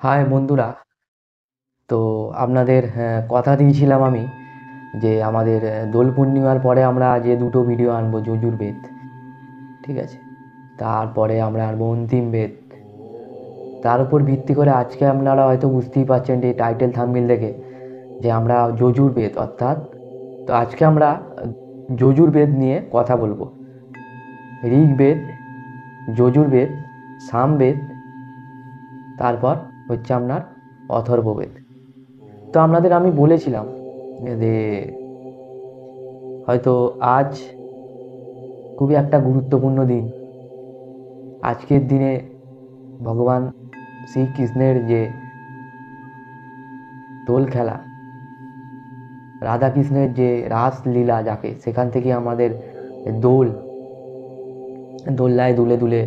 High বন্ধুরা। তো আপনাদের কথা দিয়েছিলাম আমি যে আমাদের দোল পূর্ণিমার পরে আমরা যে দুটো ভিডিও আনবো যজুর্বেদ, ঠিক আছে? তারপরে আমরা আনবো অন্তিম বেদ। তার উপর ভিত্তি করে আজকে আপনারা হয়তো বুঝতেই পারছেন যে টাইটেল থাম্বনেল দেখে যে আমরা যজুর্বেদ অর্থাৎ, তো আজকে আমরা যজুর্বেদ নিয়ে কথা বলবো। ঋগ্বেদ, যজুর্বেদ, সামবেদ, তারপর হচ্ছে আপনার অথর্ববেদ। তো আপনাদের আমি বলেছিলাম যে হয়তো আজ খুবই একটা গুরুত্বপূর্ণ দিন। আজকের দিনে ভগবান শ্রীকৃষ্ণের যে দোল খেলা, রাধাকৃষ্ণের যে রাসলীলা, যাকে সেখান থেকে আমাদের দোল, দোল্লায় দুলে দুলে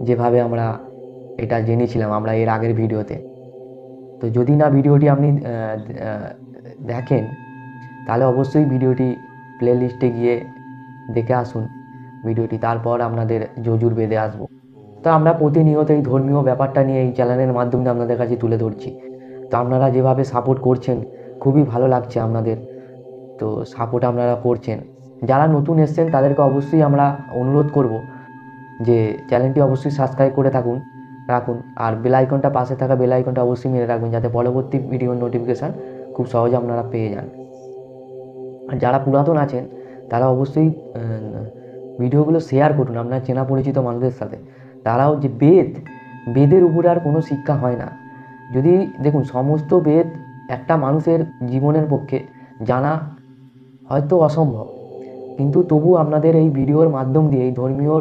যেভাবে আমরা এটা জেনেছিলাম আমরা এর আগের ভিডিওতে। তো যদি না ভিডিওটি আপনি দেখেন, তাহলে অবশ্যই ভিডিওটি প্লে লিস্টে গিয়ে দেখে আসুন ভিডিওটি, তারপর আপনাদের যজুর্বেদে আসবো। তো আমরা প্রতিনিয়ত এই ধর্মীয় ব্যাপারটা নিয়ে এই চ্যানেলের মাধ্যমে আপনাদের কাছে তুলে ধরছি। তো আপনারা যেভাবে সাপোর্ট করছেন, খুবই ভালো লাগছে আপনাদের। তো সাপোর্ট আপনারা করছেন, যারা নতুন এসছেন তাদেরকে অবশ্যই আমরা অনুরোধ করব যে চ্যানেলটি অবশ্যই সাবস্ক্রাইব করে রাখুন। আর বেল আইকনটা, পাশে থাকা বেল আইকনটা অবশ্যই মেরে রাখবেন, যাতে পরবর্তী ভিডিওর নোটিফিকেশান খুব সহজে আপনারা পেয়ে যান। আর যারা পুরাতন আছেন তারা অবশ্যই ভিডিওগুলো শেয়ার করুন আপনার চেনা পরিচিত মানুষদের সাথে। তারাও যে বেদের উপরে আর কোনো শিক্ষা হয় না। যদি দেখুন, সমস্ত বেদ একটা মানুষের জীবনের পক্ষে জানা হয়তো অসম্ভব, কিন্তু তবু আপনাদের এই ভিডিওর মাধ্যম দিয়ে, এই ধর্মীয়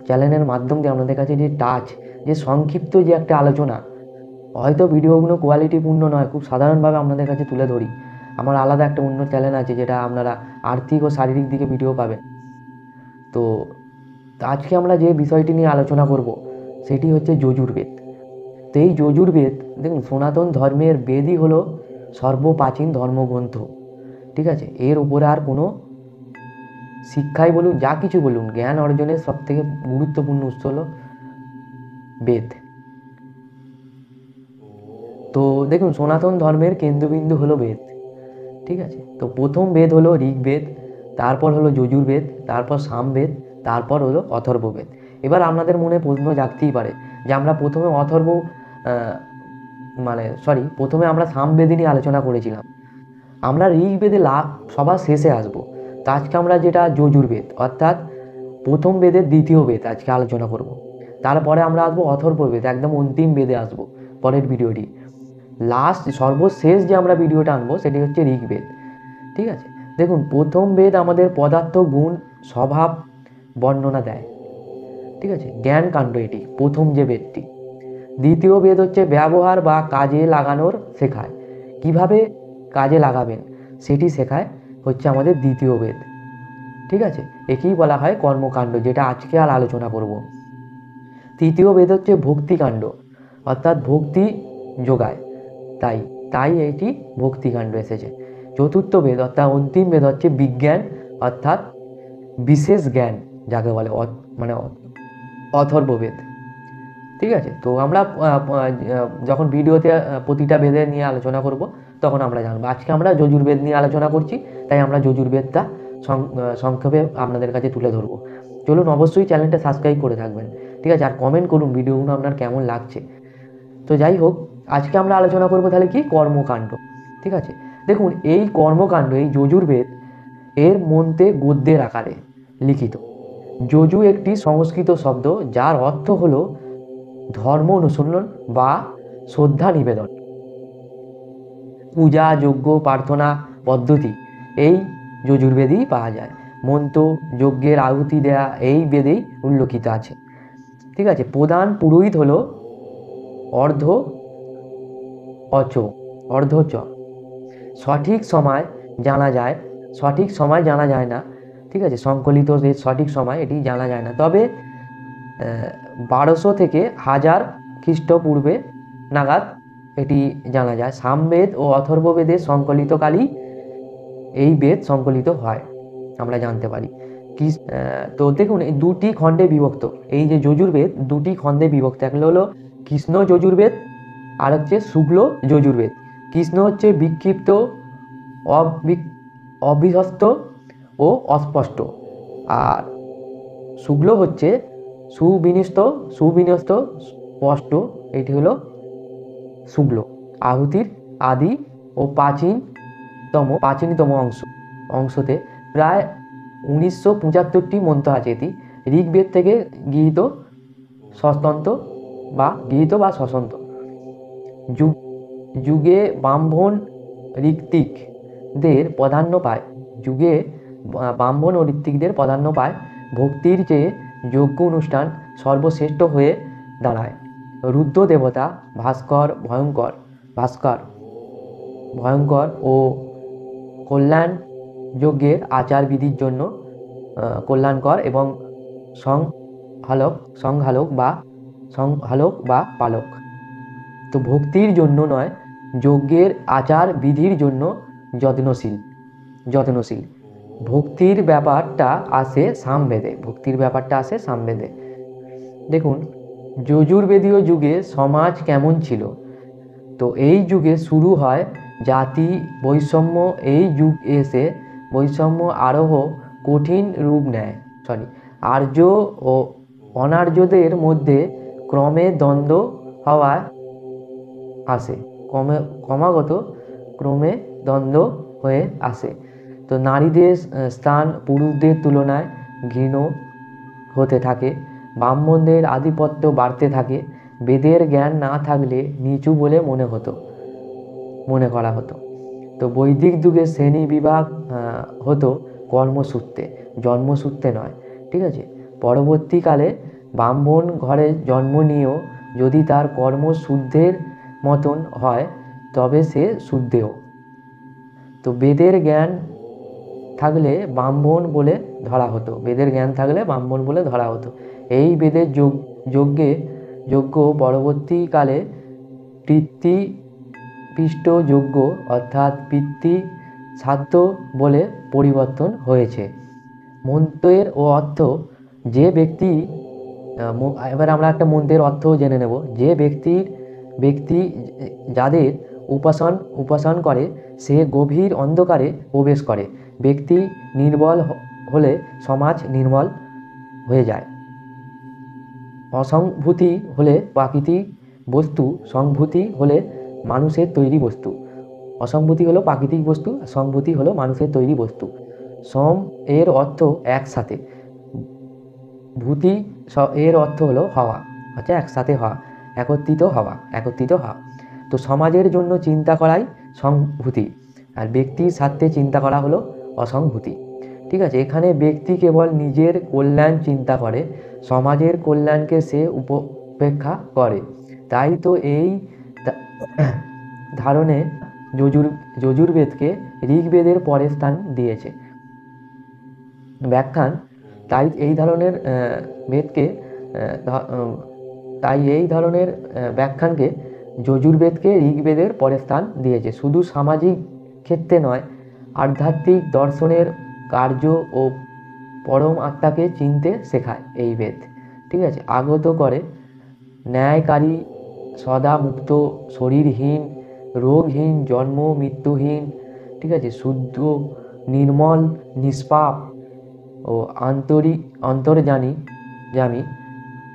চ্যানেলের মাধ্যম দিয়ে আপনাদের কাছে যে টাচ, যে সংক্ষিপ্ত যে একটা আলোচনা, হয়তো ভিডিওগুলো কোয়ালিটিপূর্ণ নয়, খুব সাধারণভাবে আপনাদের কাছে তুলে ধরি। আমার আলাদা একটা অন্য চ্যানেল আছে, যেটা আপনারা আর্থিক ও শারীরিক দিকে ভিডিও পাবেন। তো আজকে আমরা যে বিষয়টি নিয়ে আলোচনা করব সেটি হচ্ছে যজুর্বেদ। তো এই যজুর্বেদ, দেখুন, সনাতন ধর্মের বেদই হলো সর্বপ্রাচীন ধর্মগ্রন্থ, ঠিক আছে? এর উপরে আর কোনো শিক্ষাই বলুন, যা কিছু বলুন, জ্ঞান অর্জনের সব থেকে গুরুত্বপূর্ণ উৎস হলো বেদ। তো দেখুন, সনাতন ধর্মের কেন্দ্রবিন্দু হলো বেদ, ঠিক আছে? তো প্রথম বেদ হলো ঋগ্বেদ, তারপর হলো যজুর্বেদ, তারপর সামবেদ, তারপর হলো অথর্ববেদ। এবার আপনাদের মনে প্রশ্ন জাগতেই পারে যে আমরা প্রথমে প্রথমে আমরা সামবেদই নিয়ে আলোচনা করেছিলাম, আমরা ঋগ্বেদে সবার শেষে আসবো। তো আজকে আমরা যেটা যজুর্বেদ অর্থাৎ প্রথম বেদের দ্বিতীয় বেদ আজকে আলোচনা করব। তারপরে আমরা আসবো অথর্ববেদ, একদম অন্তিম বেদে আসবো পরের ভিডিওটি। সর্বশেষ যে আমরা ভিডিওটা আনবো সেটি হচ্ছে ঋগ্বেদ, ঠিক আছে? দেখুন, প্রথম বেদ আমাদের পদার্থ, গুণ, স্বভাব বর্ণনা দেয়, ঠিক আছে? জ্ঞান কাণ্ড এটি প্রথম যে বেদটি। দ্বিতীয় বেদ হচ্ছে ব্যবহার বা কাজে লাগানোর শেখায়, কিভাবে কাজে লাগাবেন সেটি শেখায়, হচ্ছে আমাদের দ্বিতীয় বেদ, ঠিক আছে? একেই বলা হয় কর্মকাণ্ড, যেটা আজকে আর আলোচনা করব। তৃতীয় বেদ হচ্ছে ভক্তিকাণ্ড, অর্থাৎ ভক্তি যোগায়, তাই তাই এটি ভক্তিকাণ্ড এসেছে। চতুর্থ বেদ অর্থাৎ অন্তিম বেদ হচ্ছে বিজ্ঞান, অর্থাৎ বিশেষ জ্ঞান, যাকে বলে মানে অথর্ববেদ, ঠিক আছে? তো আমরা যখন ভিডিওতে প্রতিটা বেদের নিয়ে আলোচনা করব, তখন আমরা জানবো। আজকে আমরা যজুর্বেদ নিয়ে আলোচনা করছি, তাই আমরা যজুর্বেদটা সংক্ষেপে আপনাদের কাছে তুলে ধরবো। চলুন, অবশ্যই চ্যানেলটা সাবস্ক্রাইব করে থাকবেন, ঠিক আছে? আর কমেন্ট করুন ভিডিওগুলো আপনার কেমন লাগছে। তো যাই হোক, আজকে আমরা আলোচনা করবো তাহলে কি কর্মকাণ্ড, ঠিক আছে? দেখুন, এই কর্মকাণ্ড, এই যজুর্বেদ এর মধ্যে গদ্যের আকারে লিখিত। যজু একটি সংস্কৃত শব্দ, যার অর্থ হলো ধর্ম অনুশীলন বা শ্রদ্ধা নিবেদন, পূজা, যজ্ঞ, প্রার্থনা পদ্ধতি এই যজুর্বেদেই পাওয়া যায়। মন্ত্র, যজ্ঞের আহুতি দেয়া এই বেদেই উল্লেখিত আছে, ঠিক আছে? প্রধান পুরোহিত হলো অর্ধ অচ অর্ধচ। সঠিক সময় জানা যায়, সঠিক সময় জানা যায় না, ঠিক আছে? সংকলিত যে সঠিক সময় এটি জানা যায় না, তবে 1200 থেকে 1000 খ্রিস্টপূর্বে নাগাদ এটি জানা যায়। সামবেদ ও অথর্ববেদের সংকলিতকালেই এই বেদ সংকলিত হয়, আমরা জানতে পারি। তো দেখুন, এই দুটি খণ্ডে বিভক্ত, এই যে যজুর্বেদ দুটি খণ্ডে বিভক্ত। একটা হলো কৃষ্ণ যজুর্বেদ, আর হচ্ছে শুক্ল যজুর্বেদ। কৃষ্ণ হচ্ছে বিক্ষিপ্ত, অবিহস্ত ও অস্পষ্ট, আর শুক্ল হচ্ছে সুবিন্যস্ত স্পষ্ট। এটি হলো শুক্ল। আহুতির আদি ও প্রাচীনতম অংশতে প্রায় 1975টি মন্ত্র আছে। এটি ঋগ্বেদ থেকে গৃহীত বা স্বতন্ত্র। যুগে ব্রাহ্মণ ঋত্বিকদের প্রাধান্য পায়। ভক্তির চেয়ে যজ্ঞ অনুষ্ঠান সর্বশ্রেষ্ঠ হয়ে দাঁড়ায়। রুদ্র দেবতা ভয়ঙ্কর ও কল্যাণ যজ্ঞের আচার বিধির জন্য কল্যাণকর এবং সংহালক বা পালক। তো ভক্তির জন্য নয়, যজ্ঞের আচার বিধির জন্য যত্নশীল। ভক্তির ব্যাপারটা আসে সামবেদে। দেখুন, যজুর্বেদীয় যুগে সমাজ কেমন ছিল? তো এই যুগে শুরু হয় জাতি বৈষম্য। এই যুগ এসে বৈষম্য আরোহ কঠিন রূপ নেয়। আর্য ও অনার্যদের মধ্যে ক্রমে দ্বন্দ্ব হয়ে আসে। তো নারীদের স্থান পুরুষদের তুলনায় ঘৃণ হতে থাকে। ব্রাহ্মণদের আধিপত্য বাড়তে থাকে। বেদের জ্ঞান না থাকলে নিচু বলে মনে করা হতো। তো বৈদিক যুগে শ্রেণী বিভাগ হতো কর্মসূত্রে, জন্মসূত্রে নয়। ঠিক আছে। পরবর্তীকালে ব্রাহ্মণ ঘরে জন্ম নিয়েও যদি তার কর্ম শূদ্রের মতন হয় তবে সে শূদ্রেয়। তো বেদের জ্ঞান থাকলে ব্রাহ্মণ বলে ধরা হতো। এই বেদের যজ্ঞ পরবর্তীকালে পিতৃপিষ্ট যজ্ঞ অর্থাৎ পিতৃ শ্রাদ্ধ বলে পরিবর্তন হয়েছে। মন্ত্রের ও অর্থ যে ব্যক্তি এবার আমরা একটা মন্ত্রের অর্থ জেনে নেব। যে ব্যক্তি যাদের উপাসন করে সে গভীর অন্ধকারে প্রবেশ করে। ব্যক্তি নির্বল হলে সমাজ নির্মল হয়ে যায়। অসংভূতি হলে প্রাকৃতিক বস্তু, সংভূতি হলে মানুষের তৈরি বস্তু। অসংভূতি হলো প্রাকৃতিক বস্তু, সংভূতি হলো মানুষের তৈরি বস্তু। সম এর অর্থ একসাথে, ভূতি এর অর্থ হলো হওয়া, আচ্ছা একসাথে হওয়া, একত্রিত হওয়া। তো সমাজের জন্য চিন্তা করাই সংভূতি, আর ব্যক্তির স্বার্থে চিন্তা করা হলো অসংভূতি। ঠিক আছে। এখানে ব্যক্তি কেবল নিজের কল্যাণ চিন্তা করে, সমাজের কল্যাণকে সে উপেক্ষা করে। তাই তো এই ধারণে যজুর্বেদকে ঋগ্বেদের পরে স্থান দিয়েছে। ব্যাখ্যান তাই এই ধরনের ব্যাখ্যানকে যজুর্বেদকে ঋগ্বেদের পরে স্থান দিয়েছে। শুধু সামাজিক ক্ষেত্রে নয়, আধ্যাত্মিক দর্শনের কার্য ও পরম আত্মাকে চিনতে শেখায় এই বেদ। ঠিক আছে। আগত করে ন্যায়কারী, সদা মুক্ত, শরীরহীন, রোগহীন, জন্ম মৃত্যুহীন, ঠিক আছে, শুদ্ধ, নির্মল, নিষ্পাপ ও অন্তর্যামী,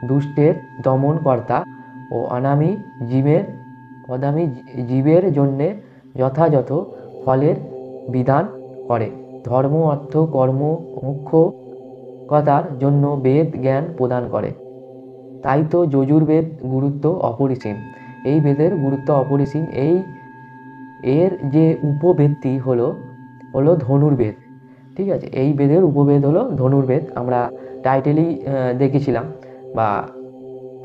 দুষ্টের দমনকর্তা ও অনামী জীবের জন্যে যথাযথ ফলের বিধান করে। ধর্ম, অর্থ, কর্ম, মোক্ষ কথার জন্য বেদ জ্ঞান প্রদান করে। তাই তো যজুর্বেদ গুরুত্ব অপরিসীম। এই বেদের গুরুত্ব অপরিসীম। এর যে উপবেদটি হলো ধনুর্বেদ। ঠিক আছে। এই বেদের উপবেদ হলো ধনুর্বেদ। আমরা টাইটেলই দেখেছিলাম বা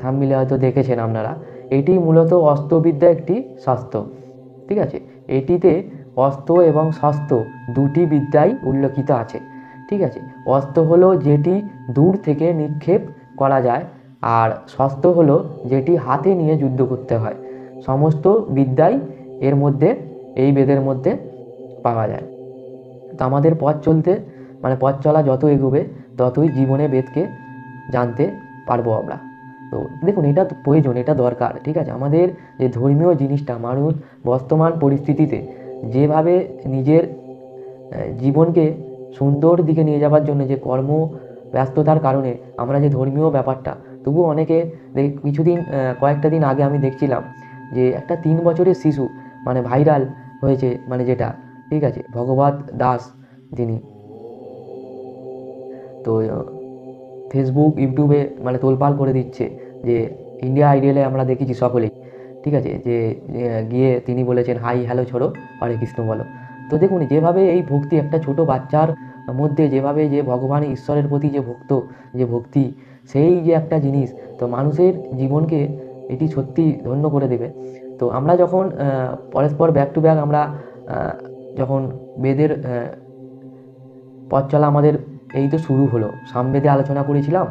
থাম্বনেইলে হয়তো দেখেছেন আপনারা। এটি মূলত অস্ত্রবিদ্যা একটি শাস্ত্র। ঠিক আছে। এটিতে অস্ত্র এবং শস্ত্র দুটি বিদ্যাই উল্লেখিত আছে। ঠিক আছে। অস্ত্র হলো যেটি দূর থেকে নিক্ষেপ করা যায়, আর শস্ত্র হলো যেটি হাতে নিয়ে যুদ্ধ করতে হয়। সমস্ত বিদ্যাই এই বেদের মধ্যে পাওয়া যায়। তো আমাদের পথ চলা যত এগোবে ততই জীবনে বেদকে জানতে পারবো আমরা। তো দেখুন, এটা তো প্রয়োজন, এটা দরকার, ঠিক আছে। আমাদের যে ধর্মীয় জিনিসটা মানুষ বর্তমান পরিস্থিতিতে যেভাবে নিজের জীবনকে সুন্দর দিকে নিয়ে যাওয়ার জন্য যে কর্ম ব্যস্ততার কারণে আমরা যে ধর্মীয় ব্যাপারটা, তবুও অনেকে কিছুদিন কয়েকটা দিন আগে আমি দেখছিলাম যে একটা 3 বছরের শিশু মানে ভাইরাল হয়েছে, মানে যেটা, ঠিক আছে, ভগবত দাস যিনি, তো ফেসবুক ইউটিউবে মানে তোলপাড় করে দিচ্ছে যে ইন্ডিয়া আইডলে আমরা দেখেছি সকলেই, ঠিক আছে, যে গিয়ে তিনি বলেছেন হাই হ্যালো ছোড়ো, হরে কৃষ্ণ বলো। তো দেখুন যেভাবে এই ভক্তি একটা ছোট বাচ্চার মধ্যে যেভাবে যে ভগবান ঈশ্বরের প্রতি যে যে ভক্তি, সেই যে একটা জিনিস, তো মানুষের জীবনকে এটি সত্যি ধন্য করে দেবে। তো আমরা যখন পরস্পর ব্যাক টু ব্যাক আমরা যখন বেদের পথ চলা আমাদের এই তো শুরু হলো, সামবেদে আলোচনা করেছিলাম,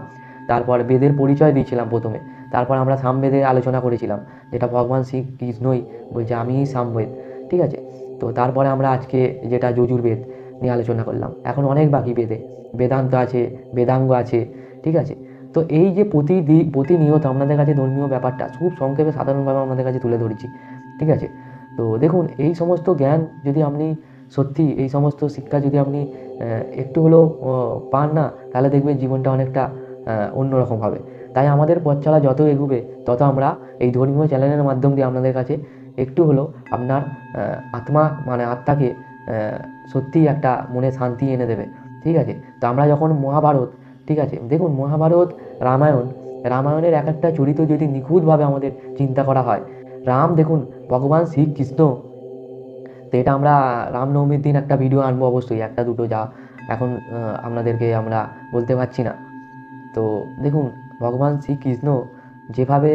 তারপর বেদের পরিচয় দিয়েছিলাম প্রথমে, তারপর আমরা সামবেদে আলোচনা করেছিলাম, যেটা ভগবান শ্রীকৃষ্ণই বলছে আমি সামবেদ, ঠিক আছে। তো তারপরে আমরা আজকে যেটা যজুর্বেদ নিয়ে আলোচনা করলাম, এখন অনেক বাকি বেদে, বেদান্ত আছে, বেদাঙ্গ আছে, ঠিক আছে। তো এই যে প্রতিনিয়ত আপনাদের কাছে ধর্মীয় ব্যাপারটা খুব সংক্ষেপে সাধারণভাবে আপনাদের কাছে তুলে ধরেছি, ঠিক আছে। তো দেখুন এই সমস্ত জ্ঞান যদি আপনি সত্যি, এই সমস্ত শিক্ষা যদি আপনি একটু হলেও পান না, তাহলে দেখবেন জীবনটা অনেকটা অন্যরকম হবে। তাই আমাদের পথ চলা যত এগোবে তত আমরা এই ধর্মীয় চ্যানেলের মাধ্যম দিয়ে আপনাদের কাছে একটু হলেও আপনার আত্মা মানে আত্মাকে সত্যিই একটা মনে শান্তি এনে দেবে, ঠিক আছে। তো আমরা যখন মহাভারত, ঠিক আছে, দেখুন মহাভারত, রামায়ণের এক একটা চরিত্র যদি নিখুঁতভাবে আমাদের চিন্তা করা হয়, রাম দেখুন, ভগবান শ্রীকৃষ্ণ, তো এটা আমরা রামনবমীর দিন একটা ভিডিও আনবো অবশ্যই, একটা দুটো, যা এখন আপনাদেরকে আমরা বলতে পারছি না। তো দেখুন ভগবান শ্রীকৃষ্ণ যেভাবে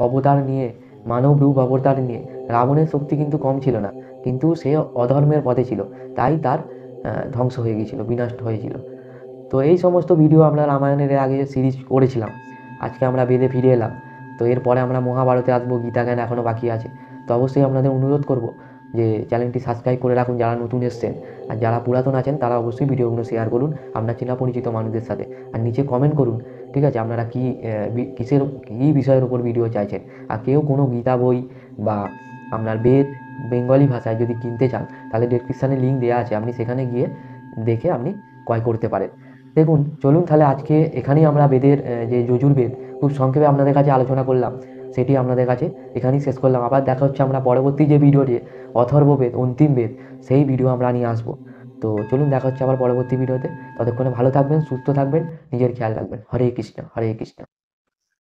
অবতার নিয়ে, মানব রূপ অবতার নিয়ে, রাবণের শক্তি কিন্তু কম ছিল না, কিন্তু সে অধর্মের পথে ছিল, তাই তার ধ্বংস হয়ে গিয়েছিল, বিনষ্ট হয়েছিল। তো এই সমস্ত ভিডিও আমরা রামায়ণের আগে সিরিজ করেছিলাম, আজকে আমরা বেদে ফিরে এলাম। তো এরপরে আমরা মহাভারতে আসবো, গীতা জ্ঞান এখনও বাকি আছে। তো অবশ্যই আপনাদের অনুরোধ করব যে চ্যানেলটি সাবস্ক্রাইব করে রাখুন যারা নতুন এসছেন, আর যারা পুরাতন আছেন তারা অবশ্যই ভিডিওগুলো শেয়ার করুন আপনার চেনা পরিচিত মানুষদের সাথে, আর নিচে কমেন্ট করুন, ঠিক আছে, আপনারা কী বিষয়ের উপর ভিডিও চাইছেন। আর কেউ কোনো গীতা বই বা আপনার বেদ বেঙ্গলি ভাষায় যদি কিনতে চান, তাহলে ডেসক্রিপশানে লিঙ্ক দেওয়া আছে, আপনি সেখানে গিয়ে দেখে আপনি ক্রয় করতে পারেন। দেখুন চলুন তাহলে আজকে এখানেই আমরা বেদের যে যজুর্বেদ খুব সংক্ষেপে আপনাদের কাছে আলোচনা করলাম, সেটি আপনাদের কাছে এখানেই শেষ করলাম। আবার দেখা হচ্ছে আমরা পরবর্তী যে ভিডিওটি অথর্ববেদ, অন্তিম বেদ, সেই ভিডিও আমরা নিয়ে আসবো। তো চলুন দেখা হচ্ছে আবার পরবর্তী ভিডিওতে। ততক্ষণে ভালো থাকবেন, সুস্থ থাকবেন, নিজের খেয়াল রাখবেন। হরে কৃষ্ণ, হরে কৃষ্ণ।